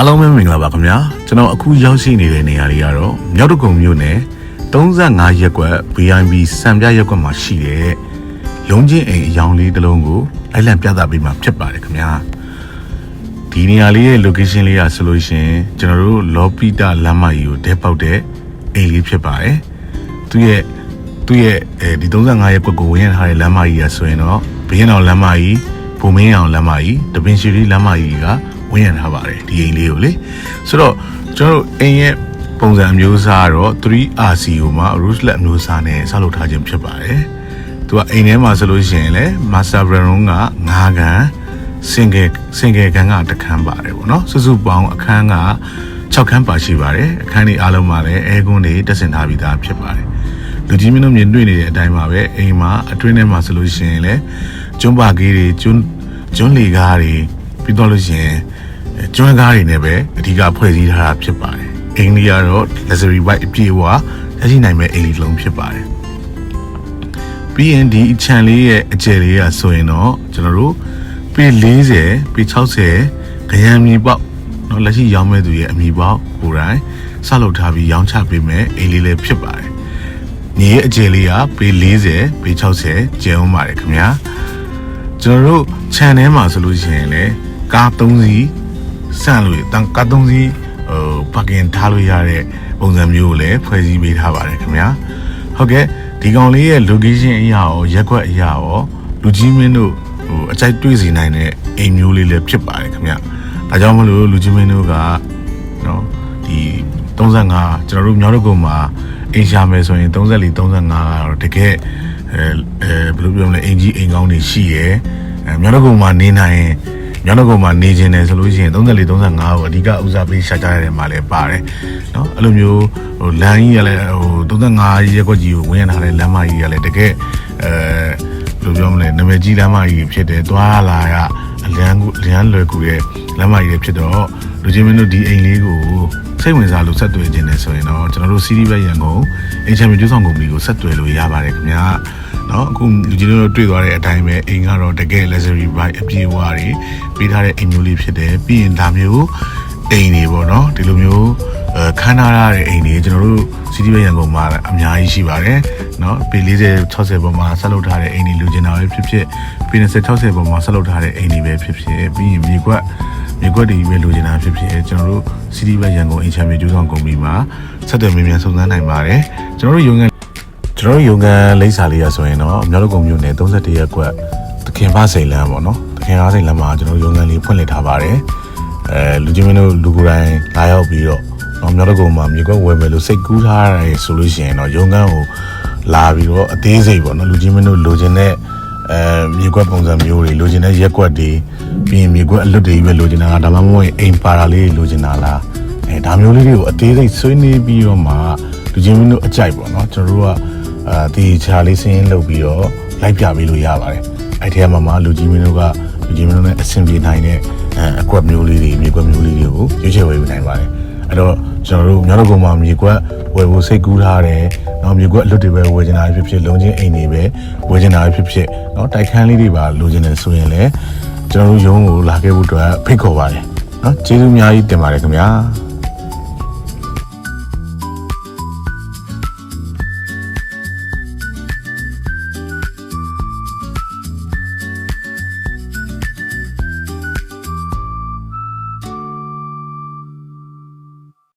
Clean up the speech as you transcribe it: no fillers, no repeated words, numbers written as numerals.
အားလုံးပဲမင်္ဂလာပါခင်ဗျာကျွန်တော်အခုရောက်ရှိနေတဲ့နေရာလေးကတော့မြောက်တကုံမြို့နယ်35ရပ်ကွက် BIB စံပြရပ်ကွက်မှာရှိတဲ့လုံးချင်းအိမ်အယောင်လေးတစ်လုံးကိုလိုက်လံပြသပေးမှာဖြစ်ပါတယ်ခင်ဗျာဒီနေရာလေးရဲ့ location လေးကဆိုလို့ရှိရင်ကျွန်တော်တို့လော်ပီတာလမ်းမကြီးကိုတဲပေါက်တဲ့အိမ်လေးဖြစ်ပါတယ်သူ့ရဲ့ဒီ35ရပ်ကွက်ကိုဝင်ရထားတဲ့လမ်းမကြီးကဆိုရင်တော့ဘင်းအောင်လမ်းမကြီးဘုံမင်းအောင်လမ်းမကြီးတပင်ရှိရီလမ်းမကြီးကဝင်ရထားပါတယ်ဒီအိမ်လေးကိုလေဆိုတော့ကျွန်တော်တို့အိမ်ရဲ့ပုံစံမျိုးစားတော့ 3RCO မှာ Roselet မျိုးစားနဲ့ဆောက်လုပ်ထားခြင်းဖြစ်ပါတယ်သူကအိမ်ထဲမှာဆိုလို့ရှိရင်လေ Master Bedroom က9ခန်း single ခန်းက1ခန်းပါတယ်ပေါ့နော်စုစုပေါင်းအခန်းက6ခန်းပါရှိပါတယ်အခန်းတွေအားလုံးမှာလည်းအဲကွန်းတွေတက်ဆင်ထားပြီးသားဖြစ်ပါတယ်လူကြီးမင်းတို့မြင်တွေ့နေတဲ့အတိုင်းပါပဲအိမ်မှာအတွင်းထဲမှာဆိုလို့ရှိရင်လေကျွန်းပါကြီးတွေကျွန်းလီကားတွေပြီးတော့လို့ရှိရင်ကျွန်းကားတွေနဲ့ပဲအဓိကဖွဲ့စည်းထားတာဖြစ်ပါတယ်အိမ်လေးကတော့ luxury white အပြည့်အဝရရှိနိုင်မဲ့အိမ်လေးတစ်လုံးဖြစ်ပါတယ်ပြီးရင်ဒီခြံလေးရဲ့အကျယ်လေးကဆိုရင်တော့ကျွန်တော်တို့ပေ40ပေ60ခရမ်းမြေပေါက်เนาะလက်ရှိရောင်းမဲ့သူရဲ့အမီပေါက်ကိုယ်တိုင်ဆောက်လုပ်ထားပြီးရောင်းချပေးမဲ့အိမ်လေးလည်းဖြစ်ပါတယ်ညီရဲ့အကျယ်လေးကပေ40ပေ60ကျယ်ဝန်းပါတယ်ခင်ဗျာကျွန်တော်တို့ခြံထဲမှာဆိုလို့ရှိရင်လည်းကား3စီးစန့်လို့ကား3စီးပါကင်ထားလို့ရတဲ့ပုံစံမျိုးကိုလည်းဖွဲ့စည်းပေးထားပါတယ်ခင်ဗျာဟုတ်ကဲ့ဒီကောင်လေးရဲ့ location အရာရောရက်ကွက်အရာရောလူကြီးမင်းတို့အကြိုက်တွေ့စီနိုင်တဲ့အိမ်မျိုးလေးလည်းဖြစ်ပါတယ်ခင်ဗျဒါကြောင့်မလို့လူကြီးမင်းတို့ကနော်ဒီ35ကျွန်တော်တို့မြောက်တကုံမှာအိမ်ရှာမယ်ဆိုရင်34 35ကတော့တကယ်ဘယ်လိုပြောမလဲအိမ်ကြီးအိမ်ကောင်းတွေရှိရယ်မြောက်တကုံမှာနေနိုင်ရင်မြောက်တကုံမှာနေခြင်းတယ်ဆိုလို့ရှိရင်34 35ကိုအဓိကဦးစားပေးရှာကြရတဲ့မှာလည်းပါတယ်เนาะအဲ့လိုမျိုးလမ်းကြီးကလည်း35ရက်ကွက်ကြီးကိုဝင်ရထားတဲ့လမ်းမကြီးကလည်းတကယ်ဘယ်လိုပြောမလဲနာမည်ကြီးလမ်းမကြီးဖြစ်တယ်သွားလာရအလန်းလွယ်ကူတဲ့လမ်းမကြီးဖြစ်တော့လူချင်းမင်းတို့ဒီအိမ်လေးကိုစိတ်ဝင်စားလို့ဆက်သွယ်ခြင်းနဲ့ဆိုရင်တော့ကျွန်တော်တို့ CD ဘက်ရန်ကုန်အိမ်ချမ်းမြေကျူးဆောင်ကုမ္ပဏီကိုဆက်သွယ်လို့ရပါတယ်ခင်ဗျာเนาะအခုလူချင်းတို့တွေ့သွားတဲ့အတိုင်းပဲအိမ်ကတော့တကယ် luxury vibe အပြည့်အဝတွေပေးထားတဲ့အိမ်မျိုးလေးဖြစ်တယ်ပြီးရင်ဒါမျိုးအိမ်တွေပေါ့เนาะဒီလိုမျိုးခန်းထားရတဲ့အိမ်တွေကျွန်တော်တို့ CD ဘက်ရန်ကုန်မှာအများကြီးရှိပါတယ်เนาะပေ40 60ပေါ်မှာဆက်လုပ်ထားတဲ့အိမ်တွေလူချင်းတာပဲဖြစ်ဖြစ်ပေ20 60ပေါ်မှာဆက်လုပ်ထားတဲ့အိမ်တွေပဲဖြစ်ဖြစ်ပြီးရင်မြေကွက်တွေပဲလိုချင်တာဖြစ်ဖြစ်ကျွန်တော်တို့ CD ဘက်ရန်ကုန်အိမ်ချမ်းမြေကျူးဆောင်ကုမ္ပဏီမှာဆက်သွယ်မြန်စုံစမ်းနိုင်ပါတယ်ကျွန်တော်တို့ရုံငန်းလိပ်စာလေးရဆိုရင်တော့မြောက်တကုံမြို့နယ်31ရပ်ကွက်သခင်ဖစိန်လမ်းပေါ့နော်သခင်ဖစိန်လမ်းမှာကျွန်တော်တို့ရုံငန်းလေးဖွင့်လှစ်ထားပါတယ်လူချင်းမင်းတို့လူကိုယ်တိုင်လာရောက်ပြီးတော့မြောက်တကုံမှာမြေကွက်ဝယ်မယ်လို့စိတ်ကူးထားရတယ်ဆိုလို့ရှိရင်တော့ရုံငန်းကိုလာပြီးတော့အသေးစိတ်ပေါ့နော်လူချင်းမင်းတို့လိုချင်တဲ့မြေကွက်ပုံစံမျိုးတွေလိုချင်တဲ့ရက်ကွက်တွေပြီးရင်မြေကွက်အလွတ်တွေပဲလိုချင်တာဒါမှမဟုတ်အိမ်ပါတာလေးလိုချင်တာလားဒါမျိုးလေးတွေကိုအသေးစိတ်ဆွေးနွေးပြီးတော့မှလူချင်းမင်းတို့အကြိုက်ပေါ့နော်ကျွန်တော်တို့ကဒီချာလေးစင်းလုပ်ပြီးတော့လိုက်ပြပေးလို့ရပါတယ်အဲ့ထဲမှာလူကြီးမင်းတို့နဲ့အဆင်ပြေနိုင်တဲ့အကွက်မျိုးလေးတွေမြေကွက်မျိုးလေးတွေကိုရွေးချယ်ဝယ်ယူနိုင်ပါတယ်အဲ့တော့ကျွန်တော်တို့မြောက်တကုံမှာမြေကွက်ဝယ်ဖို့စိတ်ကူးထားတယ်နော်မြေကွက်အလွတ်တွေပဲဝယ်ချင်တာဖြစ်ဖြစ်လုံးချင်းအိမ်တွေပဲဝယ်ချင်တာဖြစ်ဖြစ်နော်တိုက်ခန်းလေးတွေပါလိုချင်တယ်ဆိုရင်လည်းကျွန်တော်တို့ရုံးကိုလာခဲ့ဖို့အတွက်ဖိတ်ခေါ်ပါတယ်နော်ကျေးဇူးအများကြီးတင်ပါတယ်ခင်ဗျာ